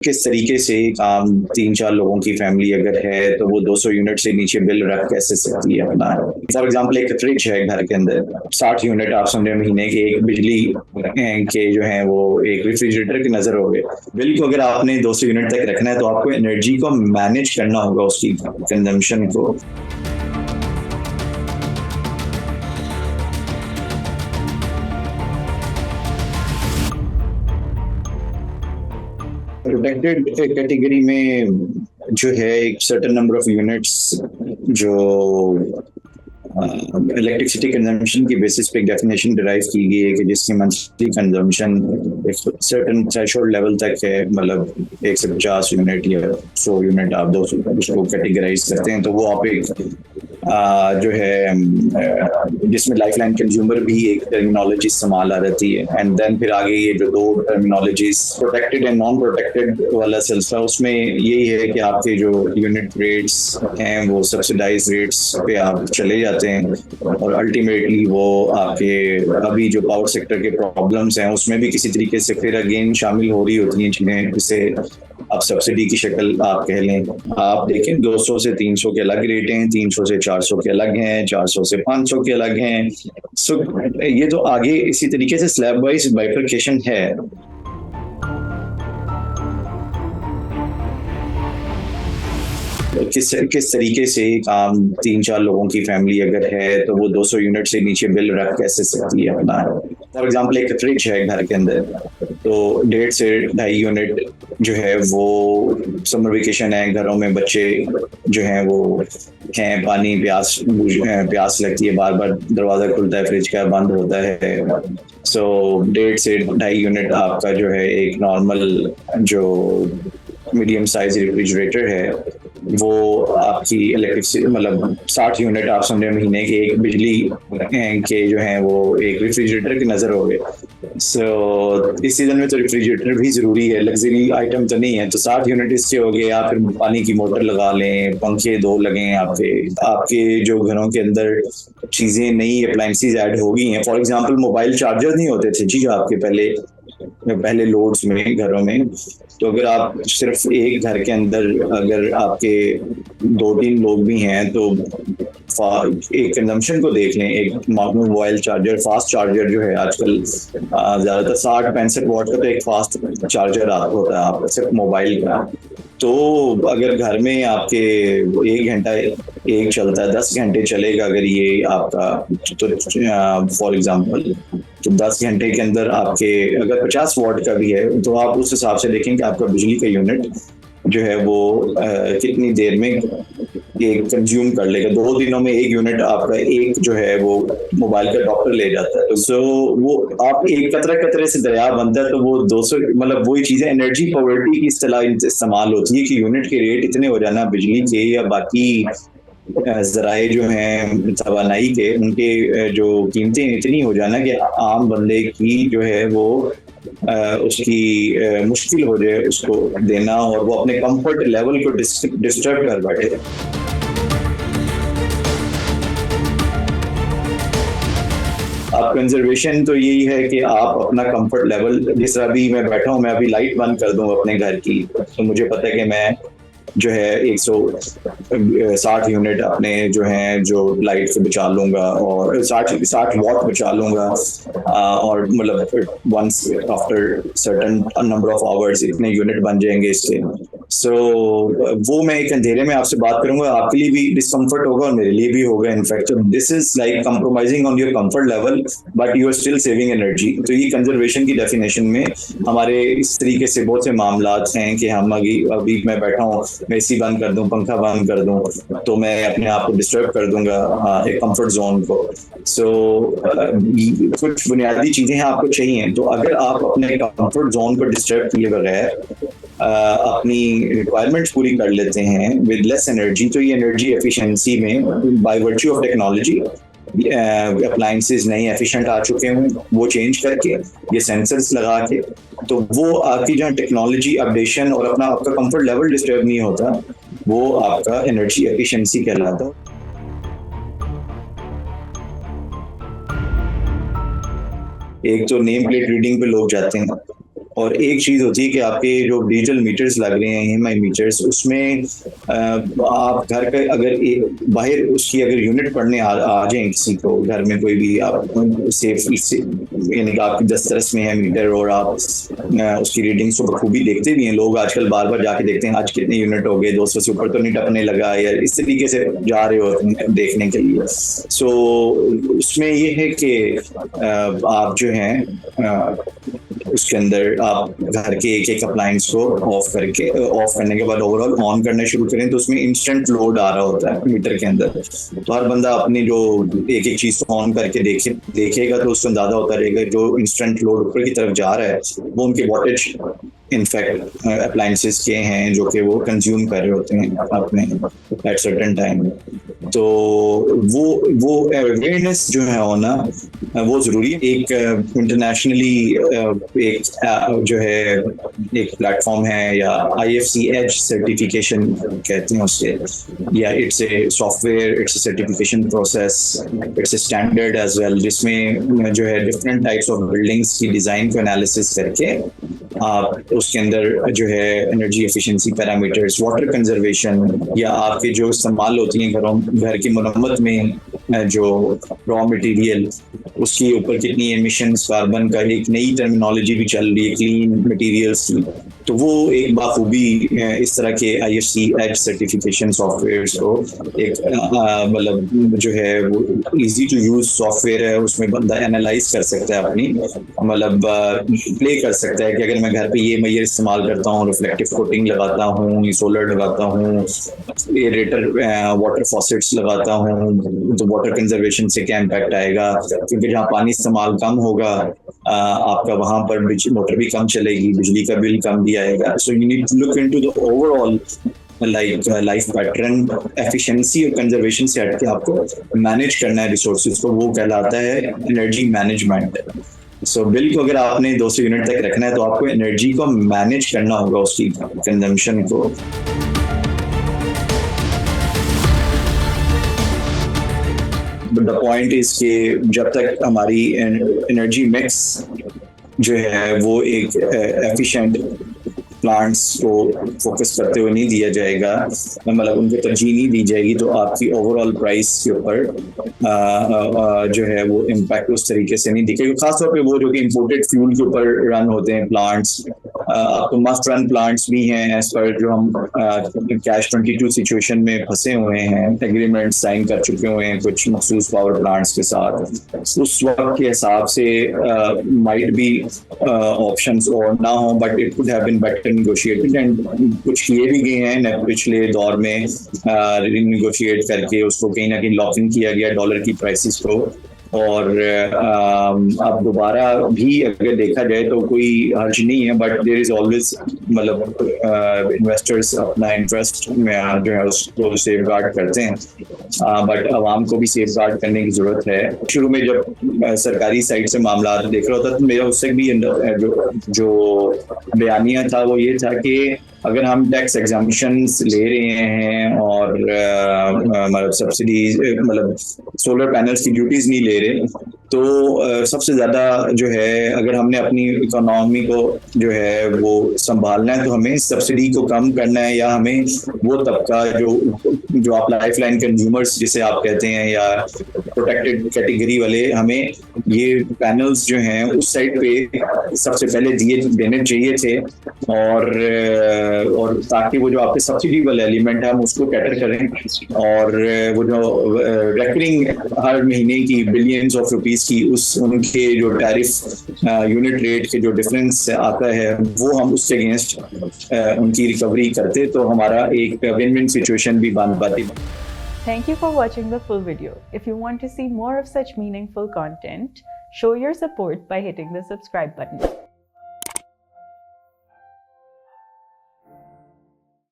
किस तरीके से तीन चार लोगों की फैमिली अगर है तो वो 200 यूनिट से नीचे बिल रख कैसे सकती है अपना। फॉर एग्जांपल एक फ्रिज है घर के अंदर 60 यूनिट आप समझे महीने के एक बिजली के जो है वो एक रेफ्रिजरेटर की नजर हो गए। बिल को अगर आपने 200 यूनिट तक रखना है तो आपको एनर्जी को मैनेज करना होगा उसकी कंजम्पशन को। प्रोटेक्टेड कैटेगरी में जो है एक सर्टेन नंबर ऑफ यूनिट्स जो इलेक्ट्रिसिटी कंजम्पशन की बेसिस पे एक डेफिनेशन डिराइव की गई है कि जिसकी मंथली कंजम्पशन एक सर्टेन थ्रेशोल्ड लेवल तक है, मतलब 150 यूनिट या 100 यूनिट आप 200 उसको कैटेगराइज करते हैं। तो वो आप एक जो है जिसमें लाइफलाइन कंज्यूमर भी एक टर्मिनोलॉजी इस्तेमाल आ रहती है। एंड देन फिर आगे ये जो दो terminologies protected and non protected वाला सिलसिला, उसमें यही है कि आपके जो यूनिट रेट्स हैं वो सब्सिडाइज रेट्स पे आप चले जाते हैं और अल्टीमेटली वो आपके अभी जो पावर सेक्टर के प्रॉब्लम्स हैं उसमें भी किसी तरीके से फिर अगेन शामिल हो रही होती हैं चीजें, जिसे आप सब्सिडी की शक्ल आप कह लें। आप देखें 200 से 300 के अलग रेट हैं, 300 से 400 के अलग हैं, 400 से 500 के अलग हैं। सो ये तो आगे इसी तरीके से स्लैब वाइज बाइफरकेशन है। किस तरीके से तीन चार लोगों की फैमिली अगर है तो वो 200 यूनिट से नीचे बिल रख कैसे सकती है अपना। फॉर एग्जांपल एक फ्रिज है घर के अंदर तो 1.5 से 2.5 यूनिट जो है वो समर वेकेशन है, घरों में बच्चे जो हैं वो हैं, पानी प्यास लगती है, बार बार दरवाजा खुलता है फ्रिज का, बंद होता है। सो 1.5 से 2.5 यूनिट आपका जो है एक नॉर्मल जो मीडियम साइज रेफ्रिजरेटर है वो आपकी इलेक्ट्रिसिटी मतलब 60 यूनिट आप समझे महीने के एक बिजली के जो है वो एक रेफ्रिजरेटर की नजर हो गए। सो इस सीजन में तो रेफ्रिजरेटर भी जरूरी है, लग्जरी आइटम तो नहीं है। तो 60 यूनिट इससे हो गए, या फिर पानी की मोटर लगा लें, पंखे दो लगें आपके आपके जो घरों के अंदर चीजें नई अप्लायंसेस ऐड हो गई हैं। फॉर एग्जाम्पल मोबाइल चार्जर नहीं होते थे जी आपके पहले लोड्स में घरों में। तो अगर आप सिर्फ एक घर के अंदर अगर आपके 2-3 लोग भी हैं तो एक कंजम्पशन को देख लें। एक normal mobile charger fast charger जो है आजकल ज्यादातर 60-65 वाट का तो एक फास्ट चार्जर होता है आप सिर्फ मोबाइल का। तो अगर घर में आपके 1 घंटा एक चलता है, 10 घंटे चलेगा अगर ये आपका, तो फॉर एग्जांपल तो 10 घंटे के अंदर आपके अगर 50 वाट का भी है तो आप उस हिसाब से देखें कि आपका बिजली का यूनिट जो है वो कितनी देर में एक कंज्यूम कर लेगा। 2 दिनों में 1 यूनिट आपका एक जो है वो मोबाइल का डॉक्टर ले जाता है। सो वो आप एक कतरे कतरे से दरिया बनता है। तो वो 200 मतलब वही चीजें एनर्जी पॉवर्टी की इस्तेलाह इस्तेमाल होती है कि यूनिट के रेट इतने हो जाना बिजली के या बाकी जराए जो हैं तवानाई के, उनके जो कीमतें इतनी हो जाना कि आम बंदे की जो है वो उसकी मुश्किल हो जाए उसको देना और वो अपने कंफर्ट लेवल को डिस्टर्ब कर बैठे। आप कंजर्वेशन तो यही है कि आप अपना कंफर्ट लेवल, जिस तरह अभी मैं बैठा हूँ, मैं अभी लाइट बंद कर दूं अपने घर की तो मुझे पता है कि मैं जो है 160 यूनिट अपने जो हैं जो लाइट से बचा लूंगा और 60 वाट बचा लूंगा और मतलब once after certain number of hours इतने यूनिट बन जाएंगे इससे। सो वो मैं एक अंधेरे में आपसे बात करूंगा, आपके लिए भी डिस्कम्फर्ट होगा और मेरे लिए भी होगा। In fact this is like compromising on your comfort level but you are still saving energy. तो ये कंजर्वेशन की डेफिनेशन में हमारे इस तरीके से बहुत से मामलात हैं कि हम अभी मैं बैठा हूँ, मैं एसी बंद कर दूं, पंखा बंद कर दूं तो मैं अपने आप को डिस्टर्ब कर दूंगा एक कंफर्ट जोन को। सो कुछ बुनियादी चीजें हैं आपको चाहिए। तो अगर आप अपने कंफर्ट जोन को डिस्टर्ब किए बगैर अपनी रिक्वायरमेंट्स पूरी कर लेते हैं विद लेस एनर्जी, तो ये एनर्जी एफिशिएंसी में by virtue of technology appliances नए एफिशिएंट आ चुके हैं, वो चेंज करके ये सेंसर्स लगा के, तो वो आपकी जहाँ टेक्नोलॉजी अपडेशन और अपना आपका कंफर्ट लेवल डिस्टर्ब नहीं होता, वो आपका एनर्जी एफिशिएंसी कहलाता है। एक तो नेम प्लेट रीडिंग पे लोग जाते हैं और एक चीज होती है कि आपके जो डिजिटल मीटर्स लग रहे हैं EMI मीटर्स, उसमें आप घर का अगर बाहर उसकी अगर यूनिट पढ़ने आ जाए किसी को घर में, कोई भी आप सेफ यानी कि आपकी दस्तरस में है मीटर और आप उसकी रीडिंग्स को बखूबी देखते भी हैं, लोग आजकल बार बार जाके देखते हैं आज कितने यूनिट हो गए, 200 से ऊपर तो नहीं टपने लगा, या इस तरीके से जा रहे हो देखने के लिए। सो उसमें ये है कि आप जो हैं उसके अंदर आप घर के एक एक अप्लायंस को ऑफ करने के बाद ओवरऑल ऑन करना शुरू करें, तो उसमें इंस्टेंट लोड आ रहा होता है मीटर के अंदर। तो हर बंदा अपनी जो एक एक चीज को ऑन करके देखेगा तो उसको अंदाजा होता रहेगा जो इंस्टेंट लोड ऊपर की तरफ जा रहा है वो उनके वॉटेज इनफैक्ट अप्लायंसेस के हैं जो कि वो कंज्यूम कर रहे होते हैं अपने एट सर्टेन टाइम। तो वो अवेयरनेस जो है होना वो जरूरी है। एक इंटरनेशनली एक जो है एक प्लेटफॉर्म है या IFC एज सर्टिफिकेशन कहते हैं उससे, या it's a software, it's a certification process, it's a standard as well, जिसमें जो है डिफरेंट टाइप्स ऑफ बिल्डिंग्स की डिजाइन को एनालिसिस करके आप उसके अंदर जो है energy efficiency parameters, water conservation, या आपके जो इस्तेमाल होती हैं घर की मरम्मत में जो रॉ मटेरियल उसके ऊपर कितनी एमिशंस, कार्बन का एक नई टर्मिनोलॉजी भी चल रही है क्लीन मटेरियल्स की, तो वो एक बाखूबी इस तरह के IFC एज सर्टिफिकेशन सॉफ्टवेयर्स को एक मतलब जो है वो इजी टू यूज सॉफ्टवेयर है, उसमें बंदा एनालाइज कर सकता है अपनी मतलब प्ले कर सकता है कि अगर मैं घर पे ये मैयर इस्तेमाल करता हूँ, रिफ्लेक्टिव कोटिंग लगाता हूँ, सोलर लगाता हूँ, एरेटर वाटर फॉसेट्स लगाता हूँ, तो वाटर कंजर्वेशन से क्या इम्पैक्ट आएगा, क्योंकि जहाँ पानी इस्तेमाल कम होगा आपका वहां पर मोटर भी कम चलेगी, बिजली का बिल कम भी आएगा। So you need to look into the overall life pattern, efficiency और कंजर्वेशन से हटके आपको मैनेज करना है रिसोर्सेज को, वो कहलाता है एनर्जी मैनेजमेंट। सो बिल को अगर आपने 200 यूनिट तक रखना है तो आपको एनर्जी को मैनेज करना होगा, उसकी कंजम्पशन को। द पॉइंट इज कि जब तक हमारी एनर्जी मिक्स जो है वो एक एफिशिएंट प्लांट्स को फोकस करते हुए नहीं दिया जाएगा, मतलब उनको तरजीह नहीं दी जाएगी, तो आपकी ओवरऑल प्राइस के ऊपर जो है वो इम्पैक्ट उस तरीके से नहीं दिखेगा। खासतौर पे वो जो कि इम्पोर्टेड फ्यूल के ऊपर रन होते हैं प्लांट्स, तो मस्ट रन प्लांट्स भी हैं एज पर जो हम कैश 22 सिचुएशन में फंसे हुए हैं, एग्रीमेंट साइन कर चुके हुए हैं कुछ मखसूस पावर प्लांट्स के साथ, उस वक्त के हिसाब से माइट बी ऑप्शंस और ना हो, but it could have been better negotiated and कुछ किए भी गए हैं पिछले दौर में, रिनेगोशिएट करके उसको कहीं ना कहीं लॉक इन किया गया डॉलर की प्राइसेस को। और अब दोबारा भी अगर देखा जाए तो कोई हर्ज नहीं है, बट देयर इज ऑलवेज मतलब इन्वेस्टर्स अपना इंटरेस्ट में जो है उसको सेफ गार्ड करते हैं, बट आवाम को भी सेफ गार्ड करने की जरूरत है। शुरू में जब सरकारी साइड से मामला देख रहा होता तो मेरा उससे भी जो बयानिया था वो ये था कि अगर हम टैक्स एग्जामिशंस ले रहे हैं और मतलब सब्सिडीज मतलब सोलर पैनल्स की ड्यूटीज नहीं ले रहे, तो सबसे ज़्यादा जो है अगर हमने अपनी इकोनॉमी को जो है वो संभालना है तो हमें सब्सिडी को कम करना है, या हमें वो तबका जो आप लाइफ लाइन कंज्यूमर्स जिसे आप कहते हैं या प्रोटेक्टेड कैटेगरी वाले, हमें ये पैनल्स जो हैं उस साइड पे सबसे पहले देने चाहिए थे, और ताकि वो जो आपके सब्सिडी वाले एलिमेंट है हम उसको कैटर करें, और वो जो रेकरिंग हर महीने की बिलियंस ऑफ रुपीस की उनके जो टैरिफ यूनिट रेट के जो डिफरेंस आता है वो हम उससे अगेंस्ट उनकी रिकवरी करते तो हमारा एक विन विन सिचुएशन भी बन पाती। Thank you for watching the full video. If you want to see more of such meaningful content, show your support by hitting the subscribe button.